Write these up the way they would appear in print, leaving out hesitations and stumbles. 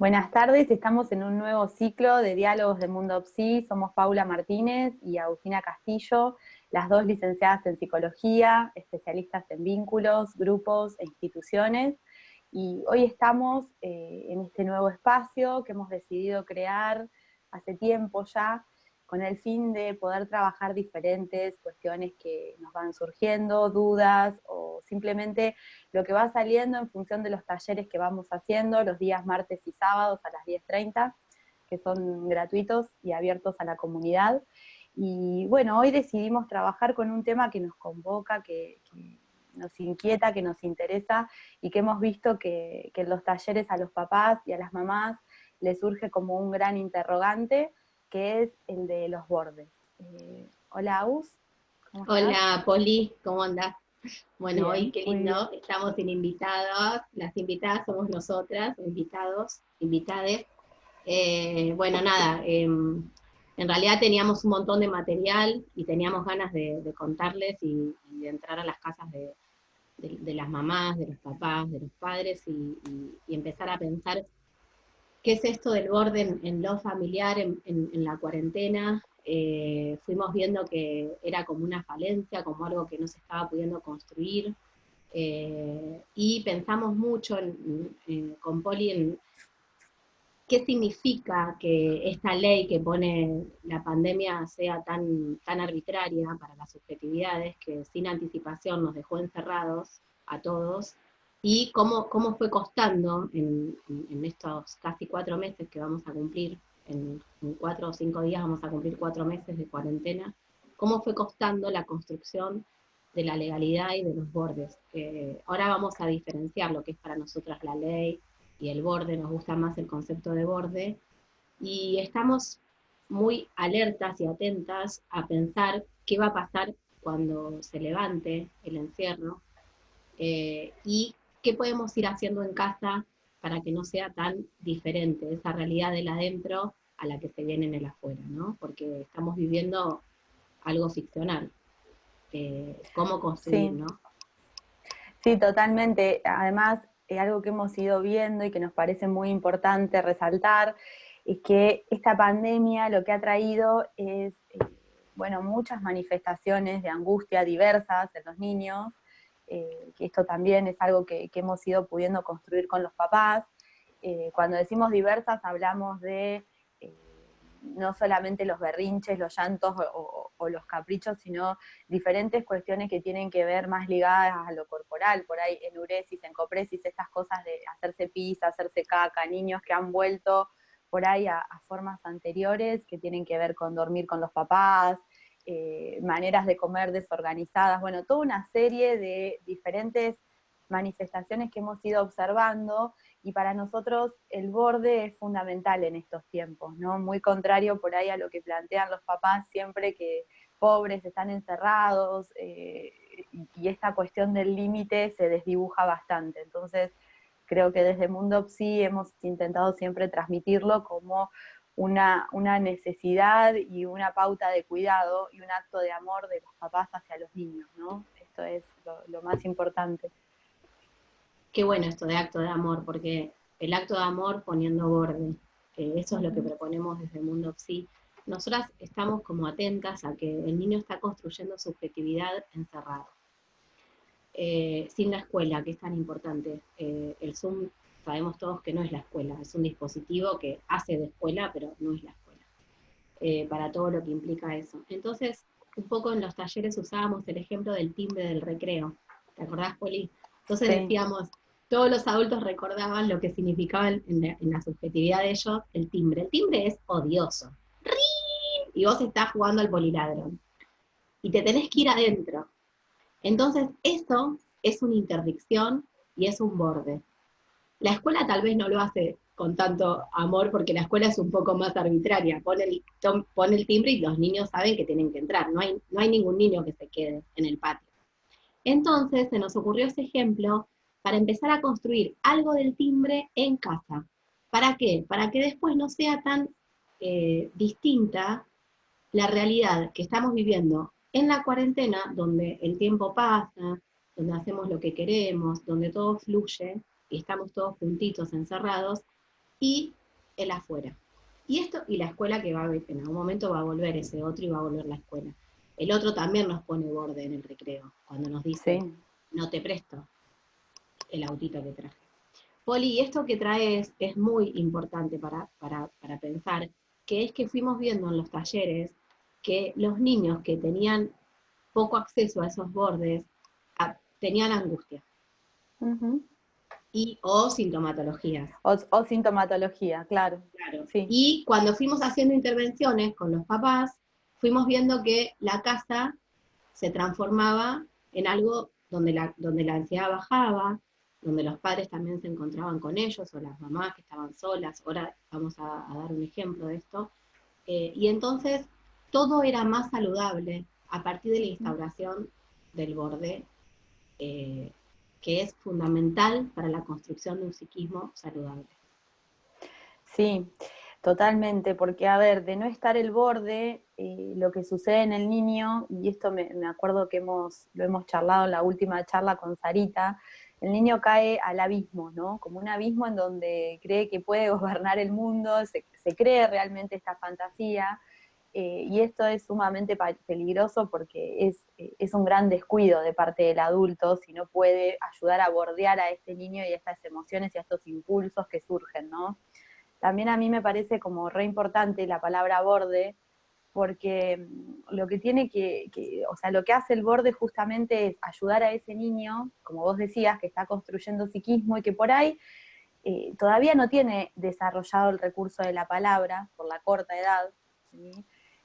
Buenas tardes, estamos en un nuevo ciclo de diálogos de Mundo Psi. Somos Paula Martínez y Agustina Castillo, las dos licenciadas en psicología, especialistas en vínculos, grupos e instituciones. Y hoy estamos en este nuevo espacio que hemos decidido crear hace tiempo ya, con el fin de poder trabajar diferentes cuestiones que nos van surgiendo, dudas o simplemente lo que va saliendo en función de los talleres que vamos haciendo los días martes y sábados a las 10:30, que son gratuitos y abiertos a la comunidad. Y bueno, hoy decidimos trabajar con un tema que nos convoca, que nos inquieta, que nos interesa y que hemos visto que en los talleres a los papás y a las mamás les surge como un gran interrogante, que es el de los bordes. Hola, Aus, ¿cómo estás? Hola Poli, ¿cómo andás? Bueno, hoy Bien, qué muy bien. lindo, estamos sin invitados, las invitadas somos nosotras, invitados, invitades. Bueno, nada, en realidad teníamos un montón de material y teníamos ganas de contarles y de entrar a las casas de las mamás, de los papás, de los padres y empezar a pensar qué es esto del borde en lo familiar, en la cuarentena. Fuimos viendo que era como una falencia, como algo que no se estaba pudiendo construir, y pensamos mucho con Poli en qué significa que esta ley que pone la pandemia sea tan arbitraria para las subjetividades, que sin anticipación nos dejó encerrados a todos, y cómo fue costando en estos casi 4 meses que vamos a cumplir, en 4 o 5 días vamos a cumplir 4 meses de cuarentena, cómo fue costando la construcción de la legalidad y de los bordes. Ahora vamos a diferenciar lo que es para nosotras la ley y el borde, nos gusta más el concepto de borde, y estamos muy alertas y atentas a pensar qué va a pasar cuando se levante el encierro, y qué podemos ir haciendo en casa para que no sea tan diferente esa realidad del adentro a la que se viene en el afuera, ¿no? Porque estamos viviendo algo ficcional. ¿Cómo construir, Sí, no? sí, totalmente. Además, algo que hemos ido viendo y que nos parece muy importante resaltar es que esta pandemia lo que ha traído es, bueno, muchas manifestaciones de angustia diversas en los niños, que esto también es algo que hemos ido pudiendo construir con los papás. Cuando decimos diversas hablamos de no solamente los berrinches, los llantos o los caprichos, sino diferentes cuestiones que tienen que ver más ligadas a lo corporal, por ahí enuresis, encopresis, estas cosas de hacerse pis, hacerse caca, niños que han vuelto por ahí a formas anteriores que tienen que ver con dormir con los papás, maneras de comer desorganizadas, bueno, toda una serie de diferentes manifestaciones que hemos ido observando, y para nosotros el borde es fundamental en estos tiempos, ¿no? Muy contrario por ahí a lo que plantean los papás siempre, que pobres están encerrados, y esta cuestión del límite se desdibuja bastante. Entonces, creo que desde Mundo Psi hemos intentado siempre transmitirlo como una necesidad y una pauta de cuidado y un acto de amor de los papás hacia los niños, ¿no? Esto es lo más importante. Qué bueno esto de acto de amor, porque el acto de amor poniendo borde, eso es lo que proponemos desde Mundo Psi. Nosotras estamos como atentas a que el niño está construyendo subjetividad encerrado, sin la escuela, que es tan importante. El Zoom sabemos todos que no es la escuela, es un dispositivo que hace de escuela, pero no es la escuela, para todo lo que implica eso. Entonces, un poco en los talleres usábamos el ejemplo del timbre del recreo. ¿Te acordás, Poli? Entonces Sí, decíamos, todos los adultos recordaban lo que significaba en la subjetividad de ellos el timbre. El timbre es odioso. ¡Rin! Y vos estás jugando al poliladrón. Y te tenés que ir adentro. Entonces, eso es una interdicción y es un borde. La escuela tal vez no lo hace con tanto amor porque la escuela es un poco más arbitraria. Pone el timbre y los niños saben que tienen que entrar. No hay ningún niño que se quede en el patio. Entonces se nos ocurrió ese ejemplo para empezar a construir algo del timbre en casa. ¿Para qué? Para que después no sea tan distinta la realidad que estamos viviendo en la cuarentena, donde el tiempo pasa, donde hacemos lo que queremos, donde todo fluye y estamos todos juntitos, encerrados, y el afuera. Y esto, y la escuela que va a ver, en algún momento va a volver ese otro y va a volver la escuela. El otro también nos pone borde en el recreo, cuando nos dice, Sí. no te presto el autito que traje. Poli, esto que traes es muy importante para pensar, que es que fuimos viendo en los talleres que los niños que tenían poco acceso a esos bordes tenían angustia Ujú. y o sintomatologías. O sintomatología, claro. Claro. Sí. Y cuando fuimos haciendo intervenciones con los papás, fuimos viendo que la casa se transformaba en algo donde la ansiedad bajaba, donde los padres también se encontraban con ellos, o las mamás que estaban solas. Ahora vamos a dar un ejemplo de esto. Y entonces todo era más saludable a partir de la instauración del borde, eh, que es fundamental para la construcción de un psiquismo saludable. Sí, totalmente, porque a ver, de no estar el borde, lo que sucede en el niño, y esto me acuerdo que lo hemos charlado en la última charla con Sarita, el niño cae al abismo, ¿no? Como un abismo en donde cree que puede gobernar el mundo, se cree realmente esta fantasía, y esto es sumamente peligroso porque es un gran descuido de parte del adulto si no puede ayudar a bordear a este niño y a estas emociones y a estos impulsos que surgen, ¿no? También a mí me parece como re importante la palabra borde, porque lo que tiene o sea, lo que hace el borde justamente es ayudar a ese niño, como vos decías, que está construyendo psiquismo y que por ahí todavía no tiene desarrollado el recurso de la palabra por la corta edad, ¿sí?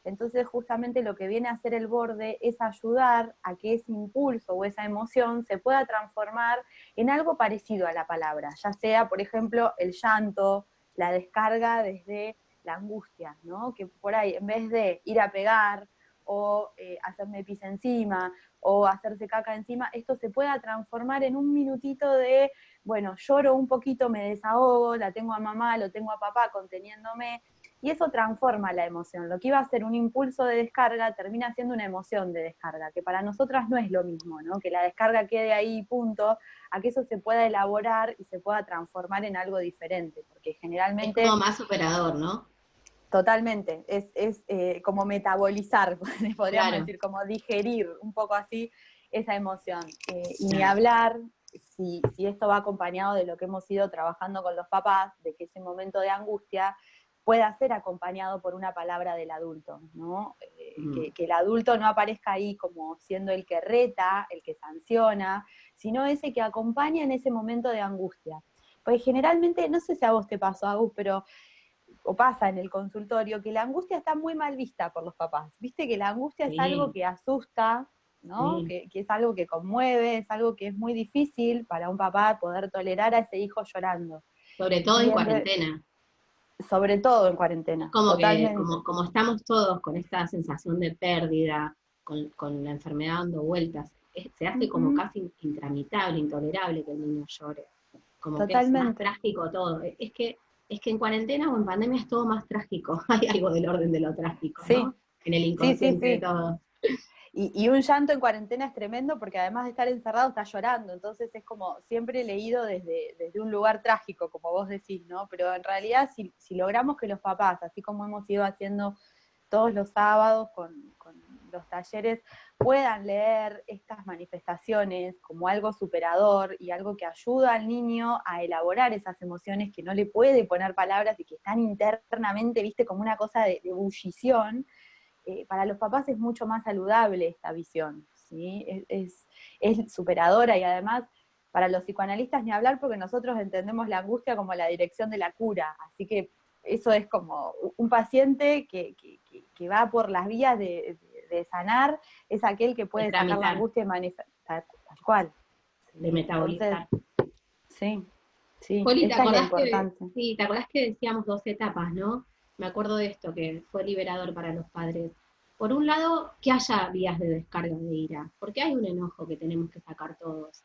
Entonces justamente lo que viene a hacer el borde es ayudar a que ese impulso o esa emoción se pueda transformar en algo parecido a la palabra, ya sea, por ejemplo, el llanto, la descarga desde la angustia, ¿no? Que por ahí, en vez de ir a pegar o hacerme pis encima o hacerse caca encima, esto se pueda transformar en un minutito de, bueno, lloro un poquito, me desahogo, la tengo a mamá, lo tengo a papá conteniéndome, y eso transforma la emoción. Lo que iba a ser un impulso de descarga termina siendo una emoción de descarga, que para nosotras no es lo mismo, ¿no? Que la descarga quede ahí, punto, a que eso se pueda elaborar y se pueda transformar en algo diferente, porque Es como generalmente, más superador, ¿no? totalmente, es como metabolizar, podríamos Claro, decir, como digerir un poco así esa emoción. Y ni claro. hablar, si esto va acompañado de lo que hemos ido trabajando con los papás, de que ese momento de angustia pueda ser acompañado por una palabra del adulto, ¿no? Que el adulto no aparezca ahí como siendo el que reta, el que sanciona, sino ese que acompaña en ese momento de angustia. Pues generalmente, no sé si a vos te pasó, Agus, pero o pasa en el consultorio, que la angustia está muy mal vista por los papás. Viste que la angustia es algo Sí, que asusta, ¿no? sí. Que es algo que conmueve, es algo que es muy difícil para un papá poder tolerar a ese hijo llorando. Sobre todo Y en cuarentena. sobre todo en Es cuarentena, como que, totalmente. como estamos todos con esta sensación de pérdida, con la enfermedad dando vueltas, se hace como Ujú, casi intramitable, intolerable que el niño llore. Como que es más totalmente. trágico todo. Es que en cuarentena o en pandemia es todo más trágico. Hay algo del orden de lo trágico, ¿no? Sí, En el sí, sí, inconsciente de sí. todos. Y un llanto en cuarentena es tremendo porque además de estar encerrado está llorando, entonces es como siempre leído desde un lugar trágico, como vos decís, ¿no? Pero en realidad si logramos que los papás, así como hemos ido haciendo todos los sábados con los talleres, puedan leer estas manifestaciones como algo superador y algo que ayuda al niño a elaborar esas emociones que no le puede poner palabras y que están internamente, viste, como una cosa de ebullición, para los papás es mucho más saludable esta visión, ¿sí? Es superadora y además para los psicoanalistas ni hablar porque nosotros entendemos la angustia como la dirección de la cura, así que eso es como un paciente que va por las vías de sanar, es aquel que De puede sacar la tramitar, angustia y manifestar tal cual. de ¿Sí? Entonces, metabolizar. sí, sí, Poli, esta es la importancia. sí, te acordás que decíamos dos etapas, ¿no? Me acuerdo de esto, que fue liberador para los padres. Por un lado, que haya vías de descarga de ira, porque hay un enojo que tenemos que sacar todos.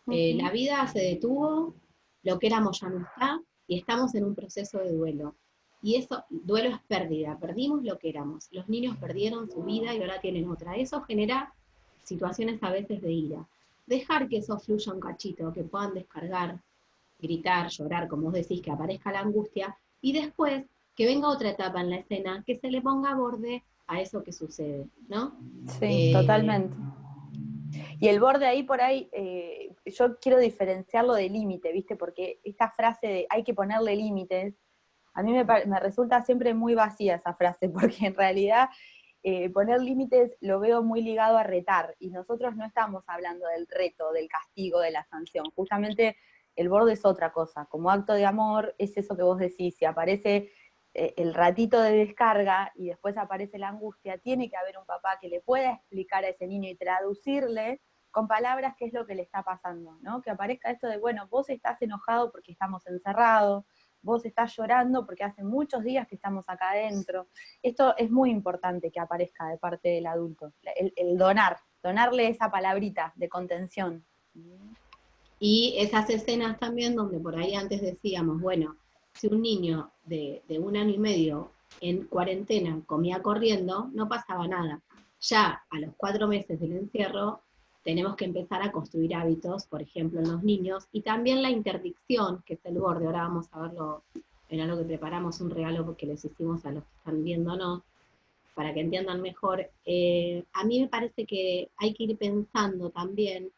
La Ujú. vida se detuvo, lo que éramos ya no está, y estamos en un proceso de duelo. Y eso, duelo es pérdida, perdimos lo que éramos. Los niños perdieron su vida y ahora tienen otra. Eso genera situaciones a veces de ira. Dejar que eso fluya un cachito, que puedan descargar, gritar, llorar, como vos decís, que aparezca la angustia, y después que venga otra etapa en la escena, que se le ponga borde a eso que sucede, ¿no? Sí, totalmente. Y el borde ahí por ahí, yo quiero diferenciarlo de límite, ¿viste? Porque esta frase de hay que ponerle límites, a mí me resulta siempre muy vacía esa frase, porque en realidad poner límites lo veo muy ligado a retar, y nosotros no estamos hablando del reto, del castigo, de la sanción. Justamente el borde es otra cosa. Como acto de amor es eso que vos decís, si aparece el ratito de descarga y después aparece la angustia, tiene que haber un papá que le pueda explicar a ese niño y traducirle con palabras qué es lo que le está pasando, ¿no? Que aparezca esto de, bueno, vos estás enojado porque estamos encerrados, vos estás llorando porque hace muchos días que estamos acá adentro. Esto es muy importante que aparezca de parte del adulto, el donarle esa palabrita de contención. Y esas escenas también donde por ahí antes decíamos, bueno, si un niño de 1 año y medio en cuarentena comía corriendo, no pasaba nada. Ya a los 4 meses del encierro tenemos que empezar a construir hábitos, por ejemplo, en los niños, y también la interdicción, que es el borde. Ahora vamos a verlo en algo que preparamos, un regalo que les hicimos a los que están viéndonos, para que entiendan mejor. A mí me parece que hay que ir pensando también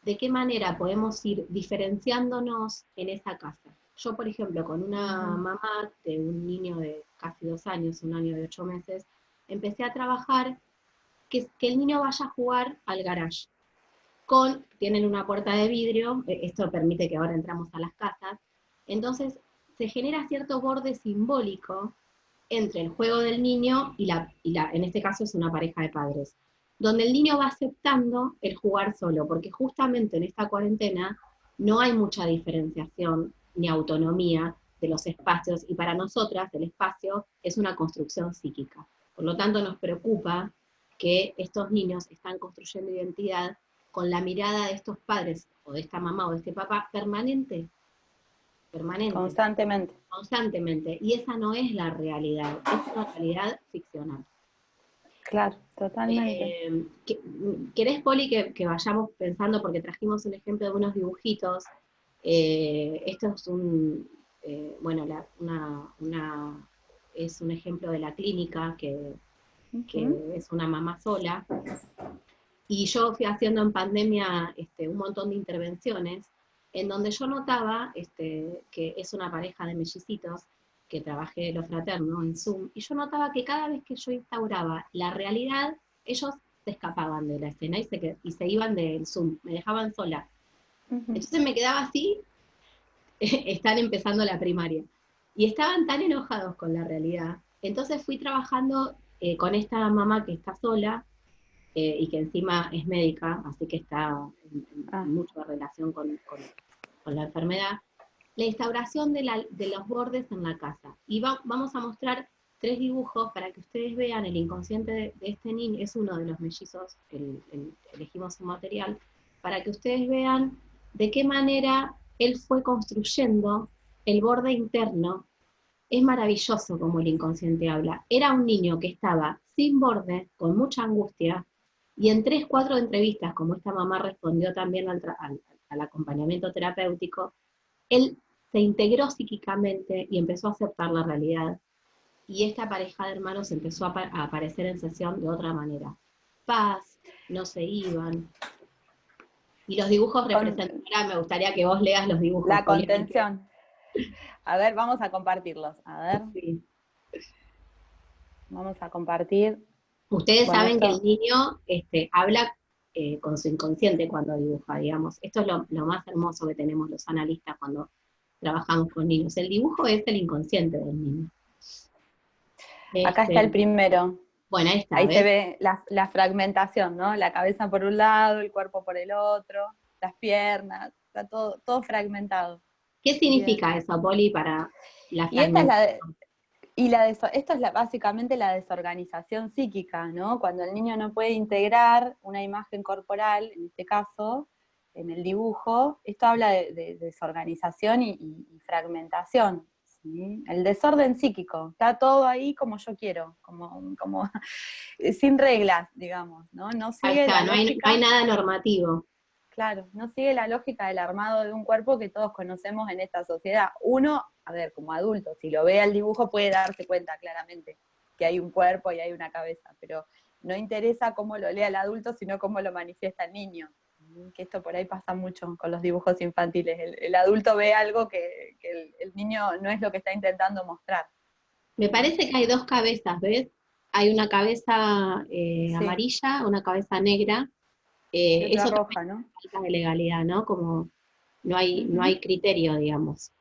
de qué manera podemos ir diferenciándonos en esa casa. Yo, por ejemplo, con una mamá de un niño de casi 2 años, 1 año y 8 meses, empecé a trabajar que el niño vaya a jugar al garage. Tienen una puerta de vidrio, esto permite que ahora entramos a las casas, entonces se genera cierto borde simbólico entre el juego del niño en este caso es una pareja de padres, donde el niño va aceptando el jugar solo, porque justamente en esta cuarentena no hay mucha diferenciación ni autonomía de los espacios, y para nosotras el espacio es una construcción psíquica. Por lo tanto, nos preocupa que estos niños están construyendo identidad con la mirada de estos padres, o de esta mamá o de este papá, permanente, Constantemente. constantemente, y esa no es la realidad, es una realidad ficcional. Claro, totalmente. ¿Querés, Poli, que vayamos pensando, porque trajimos un ejemplo de unos dibujitos? Esto es bueno, es un ejemplo de la clínica, que es una mamá sola, y yo fui haciendo en pandemia un montón de intervenciones, en donde yo notaba que es una pareja de mellicitos, que trabajé lo fraterno en Zoom, y yo notaba que cada vez que yo instauraba la realidad, ellos se escapaban de la escena y se iban del Zoom, me dejaban sola. Entonces me quedaba así, están empezando la primaria, y estaban tan enojados con la realidad. Entonces fui trabajando con esta mamá que está sola, y que encima es médica, así que está en mucha relación con la enfermedad, la instauración de los bordes en la casa. Y vamos a mostrar 3 dibujos para que ustedes vean el inconsciente de este niño, es uno de los mellizos, elegimos un material, para que ustedes vean de qué manera él fue construyendo el borde interno. Es maravilloso como el inconsciente habla. Era un niño que estaba sin borde, con mucha angustia, y en 3, 4 entrevistas, como esta mamá respondió también al acompañamiento terapéutico, él se integró psíquicamente y empezó a aceptar la realidad. Y esta pareja de hermanos empezó a aparecer en sesión de otra manera. Paz, no se iban. Y los dibujos representan, ahora me gustaría que vos leas los dibujos. La contención. A ver, vamos a compartirlos. A ver. Sí. Vamos a compartir. Ustedes saben que el niño habla con su inconsciente cuando dibuja, digamos. Esto es lo más hermoso que tenemos los analistas cuando trabajamos con niños. El dibujo es el inconsciente del niño. Acá está el primero. Bueno, ahí está. Ahí ¿ves? Se ve la fragmentación, ¿no? La cabeza por un lado, el cuerpo por el otro, las piernas, está todo fragmentado. ¿Qué significa Bien. Eso, Poli, para la fragmentación? Esto es básicamente la desorganización psíquica, ¿no? Cuando el niño no puede integrar una imagen corporal, en este caso, en el dibujo, esto habla de desorganización y fragmentación, ¿sí? El desorden psíquico, está todo ahí como yo quiero, como sin reglas, digamos, ¿no? No sigue ahí está, la lógica. no hay nada normativo. claro, no sigue la lógica del armado de un cuerpo que todos conocemos en esta sociedad. Uno, a ver, como adulto, si lo ve al dibujo puede darse cuenta claramente que hay un cuerpo y hay una cabeza, pero no interesa cómo lo lee el adulto, sino cómo lo manifiesta el niño. Que esto por ahí pasa mucho con los dibujos infantiles. El adulto ve algo que el niño no es lo que está intentando mostrar. Me parece que hay dos cabezas, ¿ves? Hay una cabeza Sí, amarilla, una cabeza negra. y otra Eso también roja, ¿no? es falta de legalidad, ¿no? Como no Ujú. hay criterio, digamos.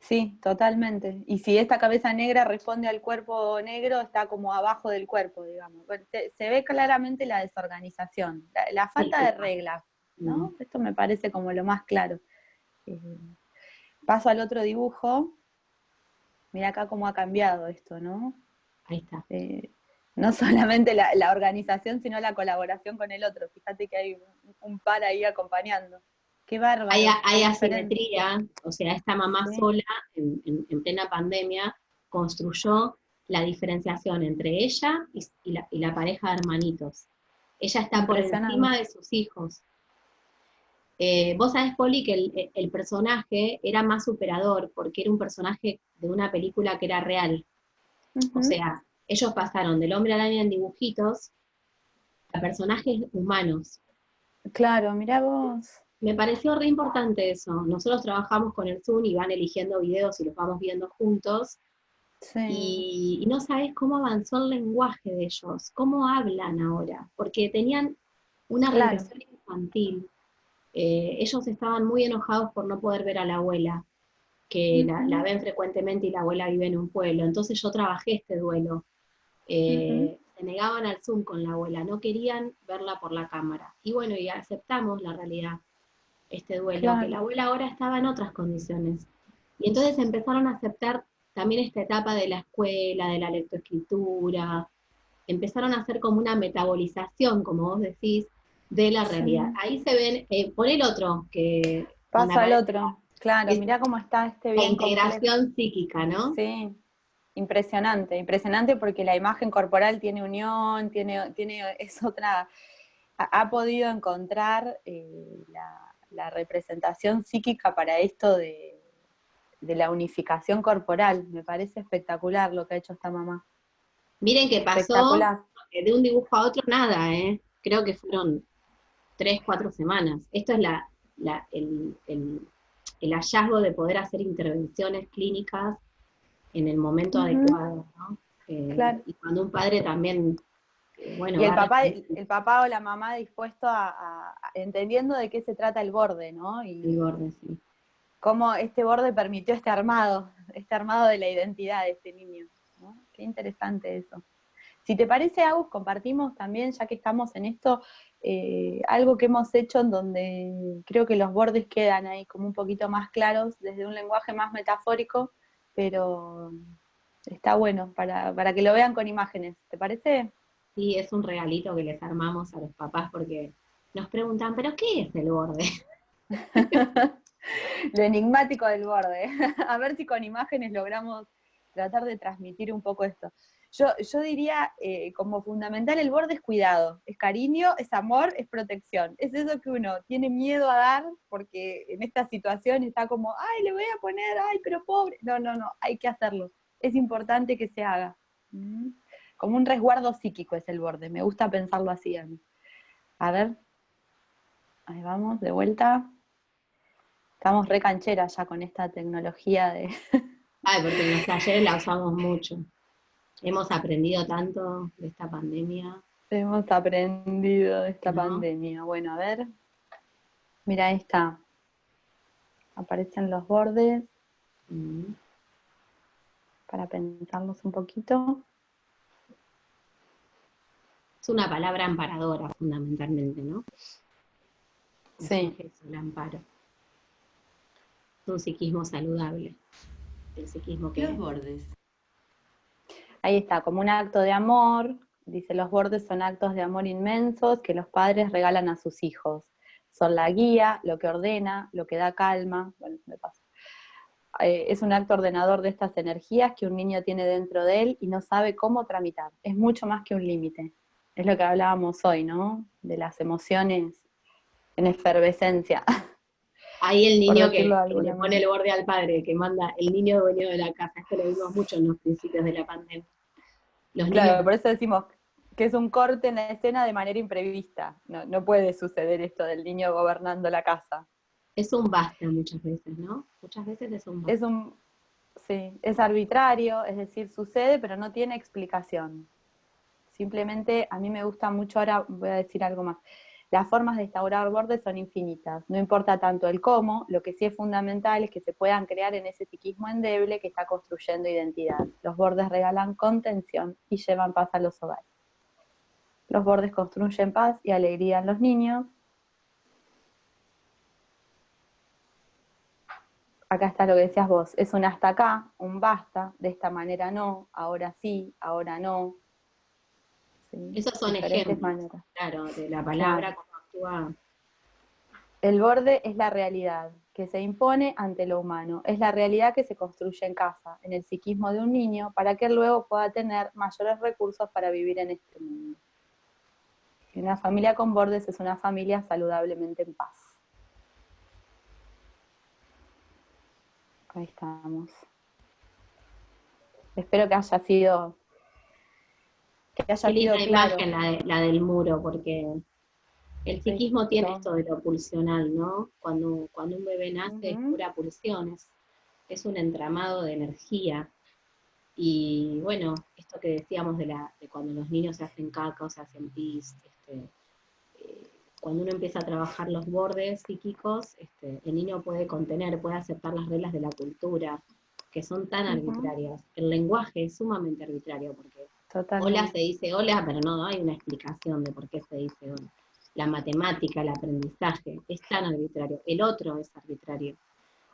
Sí, totalmente. Y si esta cabeza negra responde al cuerpo negro, está como abajo del cuerpo, digamos. Bueno, se ve claramente la desorganización, la Sí, falta de reglas, mm, ¿no? Esto me parece como lo más claro. Eh, Paso al otro dibujo. Mira acá cómo ha cambiado esto, ¿no? ahí está. Eh, no solamente la organización, sino la colaboración con el otro. Fíjate que hay un par ahí acompañando. Qué bárbaro, qué Hay diferente. asimetría, o sea, esta mamá Sí, sola, en plena pandemia, construyó la diferenciación entre ella y la pareja de hermanitos. Ella está por encima impresionante. de sus hijos. Vos sabés, Poli, que el personaje era más superador, porque era un personaje de una película que era real. O Ujú. sea, ellos pasaron del hombre araña en dibujitos a personajes humanos. Claro, mira vos. Me pareció re importante eso. Nosotros trabajamos con el Zoom y van eligiendo videos y los vamos viendo juntos. Sí, Y no sabés cómo avanzó el lenguaje de ellos, cómo hablan ahora, porque tenían una claro. regresión infantil. Ellos estaban muy enojados por no poder ver a la abuela, que la Ujú, ven frecuentemente y la abuela vive en un pueblo. Entonces yo trabajé este duelo. ujú, Se negaban al Zoom con la abuela, no querían verla por la cámara. Y bueno, y aceptamos la realidad, este duelo, que claro, la abuela ahora estaba en otras condiciones. Y entonces empezaron a aceptar también esta etapa de la escuela, de la lectoescritura, empezaron a hacer como una metabolización, como vos decís, de la realidad. sí. Ahí se ven, por el otro, que donde Paso al aparece otro. Claro, es mira cómo está este la bien complejo. integración psíquica, ¿no? Sí, impresionante, impresionante porque la imagen corporal tiene unión, es otra, ha podido encontrar la representación psíquica para esto de la unificación corporal. Me parece espectacular lo que ha hecho esta mamá. Miren que pasó Espectacular. de un dibujo a otro nada, ¿eh? Creo que fueron 3, 4 semanas. Esto es el hallazgo de poder hacer intervenciones clínicas en el momento Ujú, adecuado, ¿no? claro. Y cuando un padre también, bueno, Y va el papá o la mamá dispuesto entendiendo de qué se trata el borde, ¿no? el Y borde, sí. cómo este borde permitió este armado de la identidad de este niño, ¿no? Qué interesante eso. Si te parece, Agus, compartimos también, ya que estamos en esto, algo que hemos hecho en donde creo que los bordes quedan ahí como un poquito más claros, desde un lenguaje más metafórico, pero está bueno para que lo vean con imágenes. ¿Te parece? Sí, es un regalito que les armamos a los papás porque nos preguntan, ¿pero qué es el borde? Lo enigmático del borde. A ver si con imágenes logramos tratar de transmitir un poco esto. Yo diría, como fundamental, el borde es cuidado, es cariño, es amor, es protección. Es eso que uno tiene miedo a dar porque en esta situación está como, ay, le voy a poner, ay, pero pobre. No, no, no, hay que hacerlo. Es importante que se haga. ¿Mm? Como un resguardo psíquico es el borde. Me gusta pensarlo así a mí. A ver, ahí vamos, de vuelta. Estamos re cancheras ya con esta tecnología de... Ay, porque en los talleres la usamos mucho. Hemos aprendido tanto de esta pandemia, Hemos aprendido de esta ¿no? pandemia. Bueno, a ver, mira, ahí está. Aparecen los bordes Mm. para pensarlos un poquito. Es una palabra amparadora, fundamentalmente, ¿no? Sí, Es el amparo. Es un psiquismo saludable. El psiquismo Los que bordes. ahí está, como un acto de amor. Dice, los bordes son actos de amor inmensos que los padres regalan a sus hijos. Son la guía, lo que ordena, lo que da calma. Bueno, me pasa. Es un acto ordenador de estas energías que un niño tiene dentro de él y no sabe cómo tramitar. Es mucho más que un límite. Es lo que hablábamos hoy, ¿no? De las emociones en efervescencia, Ahí el por niño decirlo de que le alguna pone manera. el borde al padre, que manda el niño dueño de la casa. Esto lo vimos mucho en los principios de la pandemia. Los niños, Claro, por eso decimos que es un corte en la escena de manera imprevista. No, no puede suceder esto del niño gobernando la casa. es un basta muchas veces, ¿no? Muchas veces es un Es basta. un, sí, es arbitrario, es decir, sucede, pero no tiene explicación. Simplemente a mí me gusta mucho, ahora voy a decir algo más. Las formas de instaurar bordes son infinitas. No importa tanto el cómo, lo que sí es fundamental es que se puedan crear en ese psiquismo endeble que está construyendo identidad. Los bordes regalan contención y llevan paz a los hogares. Los bordes construyen paz y alegría en los niños. Acá está lo que decías vos, es un hasta acá, un basta, de esta manera no, ahora sí, ahora no. ¿Sí? Esos son Diferentes ejemplos, maneras. claro, de la Claro. palabra, cómo actúa. El borde es la realidad que se impone ante lo humano, es la realidad que se construye en casa, en el psiquismo de un niño, para que él luego pueda tener mayores recursos para vivir en este mundo. Y una familia con bordes es una familia saludablemente en paz. Ahí estamos. Espero que Qué haya linda sido claro. imagen la del muro, porque el psiquismo tiene Esto. esto de lo pulsional, ¿no? Cuando un bebé nace es Uh-huh. pura pulsión, es un entramado de energía. Y bueno, esto que decíamos de cuando los niños se hacen caca o se hacen pis, eh, cuando uno empieza a trabajar los bordes psíquicos, el niño puede contener, puede aceptar las reglas de la cultura, que son tan Uh-huh. arbitrarias. El lenguaje es sumamente arbitrario, porque hola se Totalmente. dice hola, pero no hay una explicación de por qué se dice hola. La matemática, el aprendizaje, es tan arbitrario. El otro es arbitrario.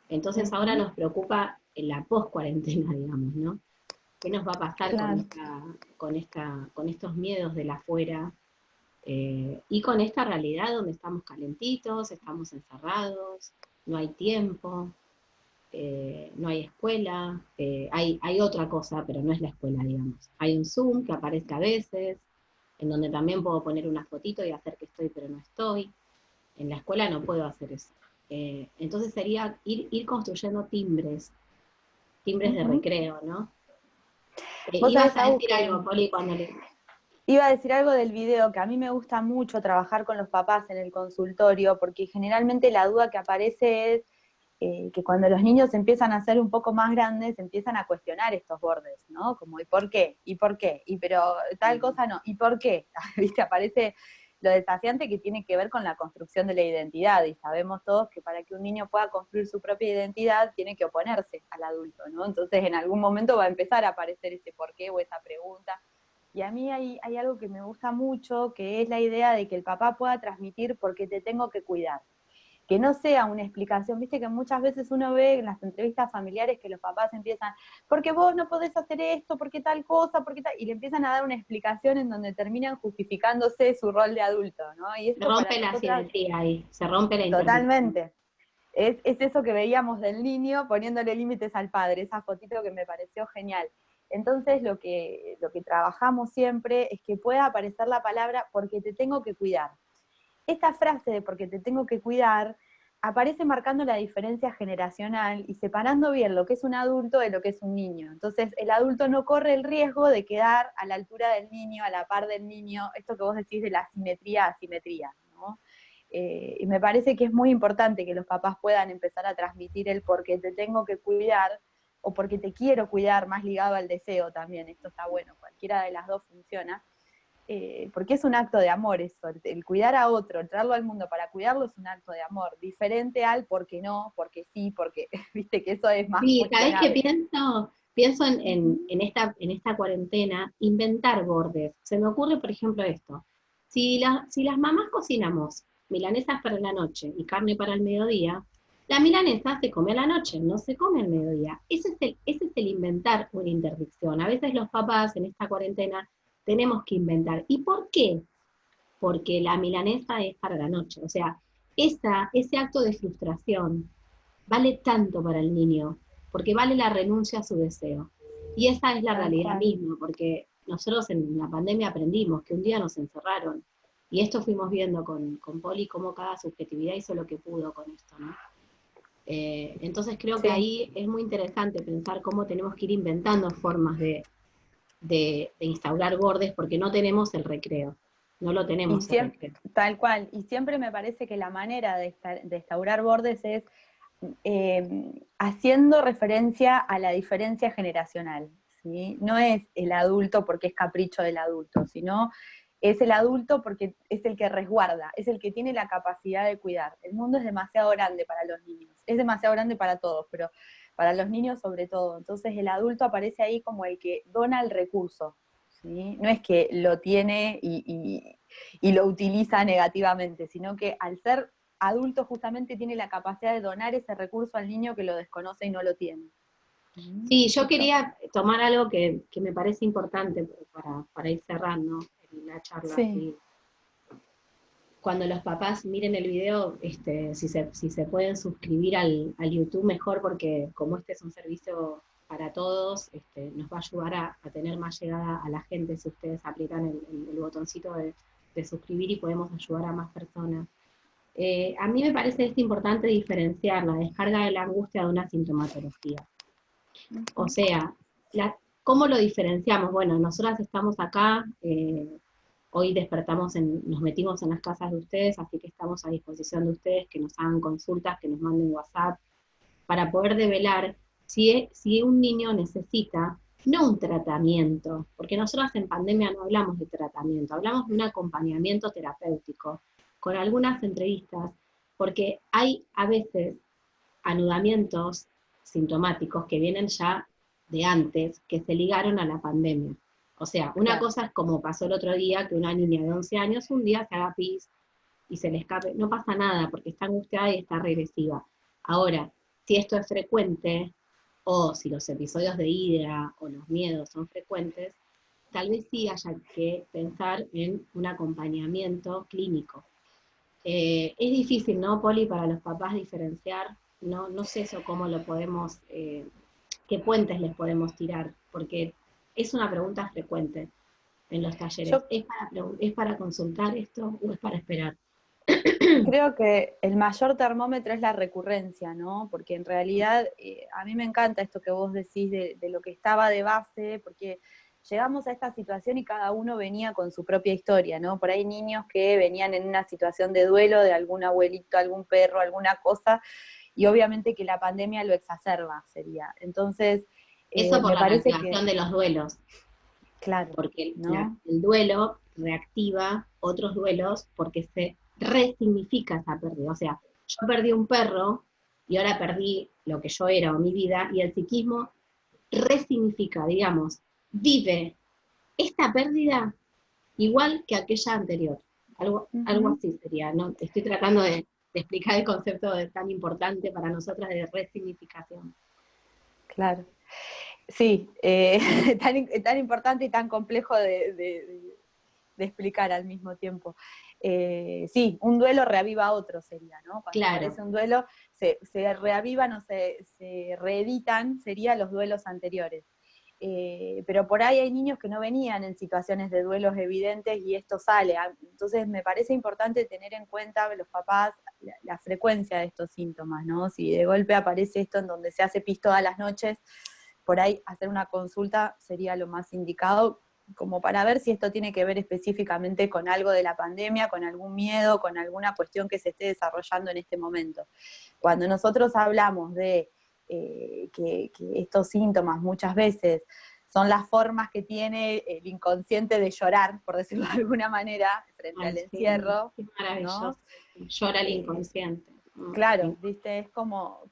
Entonces ahora Uh-huh. nos preocupa en la post-cuarentena, digamos, ¿no? ¿Qué nos va a pasar Claro. con estos miedos del afuera? Y con esta realidad donde estamos calentitos, estamos encerrados, no hay tiempo, no hay escuela, hay otra cosa, pero no es la escuela, digamos. Hay un Zoom que aparece a veces, en donde también puedo poner una fotito y hacer que estoy, pero no estoy. En la escuela no puedo hacer eso. Entonces sería ir construyendo timbres de Uh-huh. recreo, ¿no? Vos Ibas sabés, a Agus, decir que algo, Poli, cuando le... iba a decir algo del video, que a mí me gusta mucho trabajar con los papás en el consultorio, porque generalmente la duda que aparece es que cuando los niños empiezan a ser un poco más grandes, empiezan a cuestionar estos bordes, ¿no? Como, ¿y por qué? ¿Y por qué? Y pero tal cosa no, ¿y por qué? ¿Viste? Aparece lo desafiante que tiene que ver con la construcción de la identidad, y sabemos todos que para que un niño pueda construir su propia identidad, tiene que oponerse al adulto, ¿no? Entonces en algún momento va a empezar a aparecer ese por qué o esa pregunta. Y a mí hay algo que me gusta mucho, que es la idea de que el papá pueda transmitir porque te tengo que cuidar, que no sea una explicación. Viste que muchas veces uno ve en las entrevistas familiares que los papás empiezan, porque vos no podés hacer esto, porque tal cosa, porque tal, y le empiezan a dar una explicación en donde terminan justificándose su rol de adulto, ¿no? Y Se esto para rompe la nosotras, simetría ahí, se rompe la interpretación. totalmente. Es eso que veíamos del niño poniéndole límites al padre, esa fotito que me pareció genial. Entonces lo que trabajamos siempre es que pueda aparecer la palabra porque te tengo que cuidar. Esta frase de porque te tengo que cuidar aparece marcando la diferencia generacional y separando bien lo que es un adulto de lo que es un niño. Entonces, el adulto no corre el riesgo de quedar a la altura del niño, a la par del niño, esto que vos decís de la simetría a asimetría, ¿no? Y me parece que es muy importante que los papás puedan empezar a transmitir el porque te tengo que cuidar o porque te quiero cuidar, más ligado al deseo también. Esto está bueno, cualquiera de las dos funciona, porque es un acto de amor eso, el cuidar a otro, el traerlo al mundo para cuidarlo es un acto de amor, diferente al porque no, porque sí, porque, viste que eso es más Sí, ¿sabés qué cuestionable. pienso? Pienso Uh-huh. en esta cuarentena, inventar bordes. Se me ocurre, por ejemplo, esto. Si las mamás cocinamos milanesas para la noche y carne para el mediodía, la milanesa se come a la noche, no se come al mediodía. Ese es el inventar una interdicción. A veces los papás en esta cuarentena tenemos que inventar. ¿Y por qué? Porque la milanesa es para la noche. O sea, ese acto de frustración vale tanto para el niño, porque vale la renuncia a su deseo. Y esa es la Tal realidad cual. misma, porque nosotros en la pandemia aprendimos que un día nos encerraron. Y esto fuimos viendo con Poli, cómo cada subjetividad hizo lo que pudo con esto, ¿no? Entonces creo que Sí. ahí es muy interesante pensar cómo tenemos que ir inventando formas de instaurar bordes, porque no tenemos el recreo, no lo Y tenemos el siempre, recreo. tal cual, y siempre me parece que la manera de instaurar bordes es haciendo referencia a la diferencia generacional, ¿sí? No es el adulto porque es capricho del adulto, sino es el adulto porque es el que resguarda, es el que tiene la capacidad de cuidar. El mundo es demasiado grande para los niños, es demasiado grande para todos, pero para los niños sobre todo. Entonces el adulto aparece ahí como el que dona el recurso, ¿sí? No es que lo tiene y lo utiliza negativamente, sino que al ser adulto justamente tiene la capacidad de donar ese recurso al niño que lo desconoce y no lo tiene. Sí, yo ¿Listo? quería tomar algo que me parece importante para ir cerrando la charla. Sí. Cuando los papás miren el video, si se pueden suscribir al YouTube, mejor, porque como este es un servicio para todos, nos va a ayudar a tener más llegada a la gente si ustedes aplican el botoncito de suscribir y podemos ayudar a más personas. A mí me parece importante diferenciar la descarga de la angustia de una sintomatología. O sea, ¿cómo lo diferenciamos? Bueno, nosotras estamos acá, hoy nos metimos en las casas de ustedes, así que estamos a disposición de ustedes, que nos hagan consultas, que nos manden WhatsApp, para poder develar si un niño necesita, no un tratamiento, porque nosotros en pandemia no hablamos de tratamiento, hablamos de un acompañamiento terapéutico, con algunas entrevistas, porque hay a veces anudamientos sintomáticos que vienen ya de antes, que se ligaron a la pandemia. O sea, una Claro. cosa es como pasó el otro día, que una niña de 11 años un día se haga pis y se le escape, no pasa nada, porque está angustiada y está regresiva. Ahora, si esto es frecuente, o si los episodios de ira o los miedos son frecuentes, tal vez sí haya que pensar en un acompañamiento clínico. Es difícil, ¿no, Poli, para los papás diferenciar? No sé eso cómo lo podemos, qué puentes les podemos tirar, porque es una pregunta frecuente en los talleres. Yo ¿Es para consultar esto o es para esperar? creo que el mayor termómetro es la recurrencia, ¿no? Porque en realidad a mí me encanta esto que vos decís de lo que estaba de base, porque llegamos a esta situación y cada uno venía con su propia historia, ¿no? Por ahí niños que venían en una situación de duelo de algún abuelito, algún perro, alguna cosa, y obviamente que la pandemia lo exacerba, sería. Entonces, Eso por me la parece que, reactivación de los duelos, claro, porque ¿no? el duelo reactiva otros duelos porque se resignifica esa pérdida. O sea, yo perdí un perro y ahora perdí lo que yo era o mi vida, y el psiquismo resignifica, digamos, vive esta pérdida igual que aquella anterior. Algo Ujú, así sería, ¿no? Estoy tratando de explicar el concepto tan importante para nosotras de resignificación. claro. Sí, tan importante y tan complejo de explicar al mismo tiempo. Sí, un duelo reaviva otro sería, ¿no? Cuando Claro, aparece un duelo, se reavivan o se reeditan, serían los duelos anteriores. Pero por ahí hay niños que no venían en situaciones de duelos evidentes y esto sale. Entonces me parece importante tener en cuenta los papás la frecuencia de estos síntomas, ¿no? Si de golpe aparece esto en donde se hace pis todas las noches, por ahí hacer una consulta sería lo más indicado, como para ver si esto tiene que ver específicamente con algo de la pandemia, con algún miedo, con alguna cuestión que se esté desarrollando en este momento. Cuando nosotros hablamos de que estos síntomas muchas veces son las formas que tiene el inconsciente de llorar, por decirlo de alguna manera, frente ay, al sí, encierro, es maravilloso. ¿no? Llora el Eh, inconsciente. Claro, viste, es como,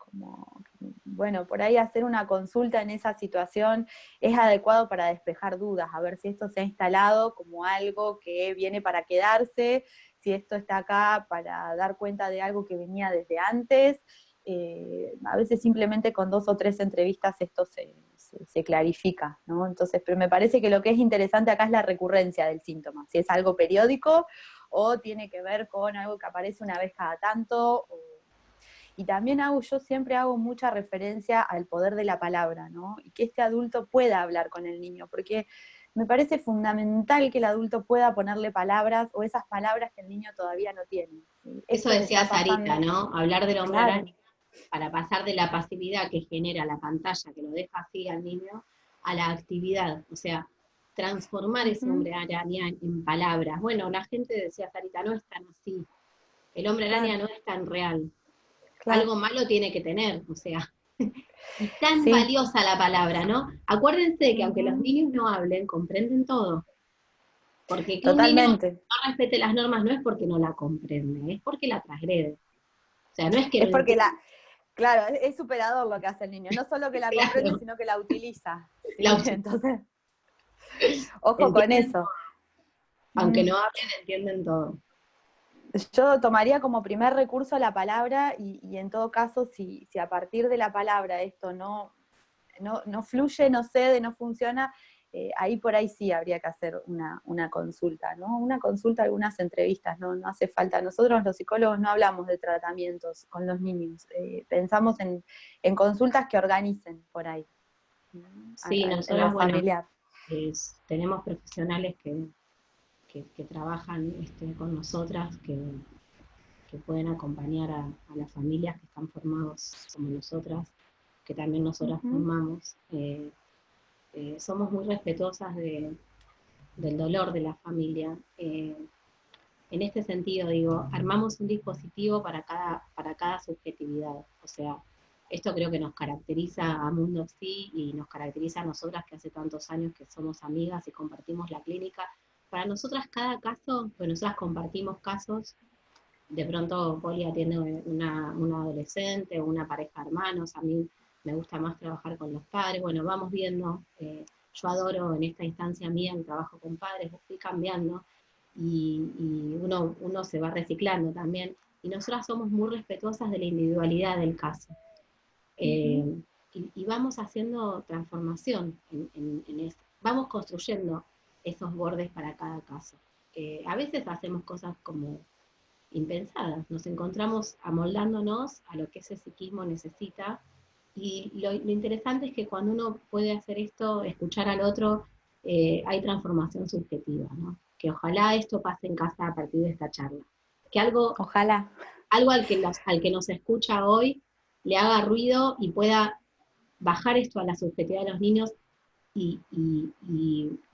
bueno, por ahí hacer una consulta en esa situación es adecuado para despejar dudas, a ver si esto se ha instalado como algo que viene para quedarse, si esto está acá para dar cuenta de algo que venía desde antes. A veces simplemente con 2 o 3 entrevistas esto se clarifica, ¿no? Entonces, pero me parece que lo que es interesante acá es la recurrencia del síntoma, si es algo periódico o tiene que ver con algo que aparece una vez cada tanto, y también yo siempre hago mucha referencia al poder de la palabra, ¿no? Y que este adulto pueda hablar con el niño, porque me parece fundamental que el adulto pueda ponerle palabras, o esas palabras que el niño todavía no tiene. ¿Sí? Eso Esto que decía está Sarita, pasando, ¿no? Hablar del hombre claro, araña para pasar de la pasividad que genera la pantalla, que lo deja así al niño, a la actividad. O sea, transformar ese ujú, hombre araña en palabras. Bueno, la gente decía, Sarita, no es tan así. El hombre araña claro, no es tan real. claro, Algo malo tiene que tener, o sea. Y tan sí, valiosa la palabra, ¿no? Acuérdense de que aunque los ujú, niños no hablen, comprenden todo. Porque que un niño totalmente. no respete las normas no es porque no la comprende, es porque la transgrede. O sea, no es que Es no porque entiende, claro, es superador lo que hace el niño, no solo que la comprende, claro, sino que la utiliza, la ¿sí? Entonces, ojo con entienden, eso. aunque Mm. no hablen, entienden todo. Yo tomaría como primer recurso la palabra y en todo caso, si a partir de la palabra esto no fluye, no cede, no funciona, ahí por ahí sí habría que hacer una consulta, ¿no? Una consulta, algunas entrevistas, no hace falta. Nosotros los psicólogos no hablamos de tratamientos con los niños, pensamos en consultas que organicen por ahí, ¿no? Sí, En lo nosotros, bueno, familiar. tenemos profesionales que trabajan con nosotras, que pueden acompañar a las familias que están formados como nosotras, que también nosotras Ujú, formamos. Somos muy respetuosas del dolor de la familia. En este sentido, digo, armamos un dispositivo para cada subjetividad. O sea, esto creo que nos caracteriza a Mundo Psi y nos caracteriza a nosotras que hace tantos años que somos amigas y compartimos la clínica. Para nosotras cada caso, pues nosotras compartimos casos, de pronto Poli atiende una adolescente o una pareja de hermanos, a mí me gusta más trabajar con los padres, bueno, vamos viendo, yo adoro en esta instancia mía el trabajo con padres, estoy cambiando y uno se va reciclando también, y nosotras somos muy respetuosas de la individualidad del caso. ujú. Eh, y vamos haciendo transformación vamos construyendo esos bordes para cada caso. A veces hacemos cosas como impensadas. Nos encontramos amoldándonos a lo que ese psiquismo necesita. Y lo interesante es que cuando uno puede hacer esto, escuchar al otro, hay transformación subjetiva, ¿no? Que ojalá esto pase en casa a partir de esta charla. Que Ojalá. algo al que nos escucha hoy le haga ruido y pueda bajar esto a la subjetividad de los niños y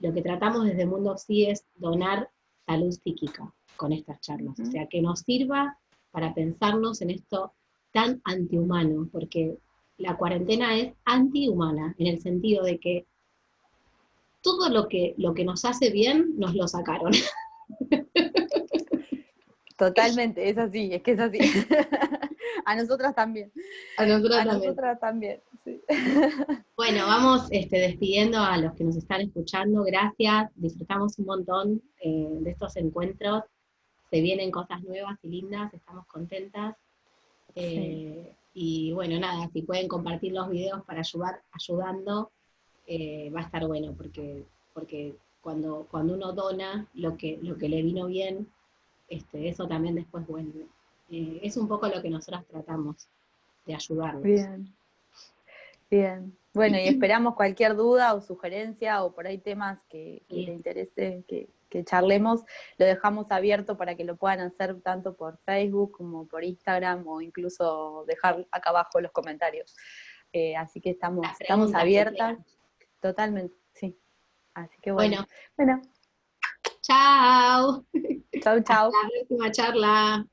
lo que tratamos desde Mundo Psi es donar salud psíquica con estas charlas, o Ujú. sea, que nos sirva para pensarnos en esto tan antihumano, porque la cuarentena es antihumana, en el sentido de que todo lo que nos hace bien nos lo sacaron. Totalmente, es así, es que es así. A nosotras también. A nosotros A también. nosotras también, sí. Bueno, vamos despidiendo a los que nos están escuchando. Gracias, disfrutamos un montón de estos encuentros. Se vienen cosas nuevas y lindas, estamos contentas. Sí. Y bueno, nada, si pueden compartir los videos para ayudar, ayudando, va a estar bueno, porque cuando uno dona lo que le vino bien, eso también después vuelve. Es un poco lo que nosotros tratamos, de ayudarlos. Bien, bien. Bueno, y esperamos cualquier duda o sugerencia o por ahí temas que le Sí, interese que charlemos, lo dejamos abierto para que lo puedan hacer tanto por Facebook como por Instagram o incluso dejar acá abajo los comentarios. Así que las estamos preguntas que abiertas quieran. totalmente, sí. Así que bueno. Bueno, Bueno, chao. chau, Hasta chau. la próxima charla.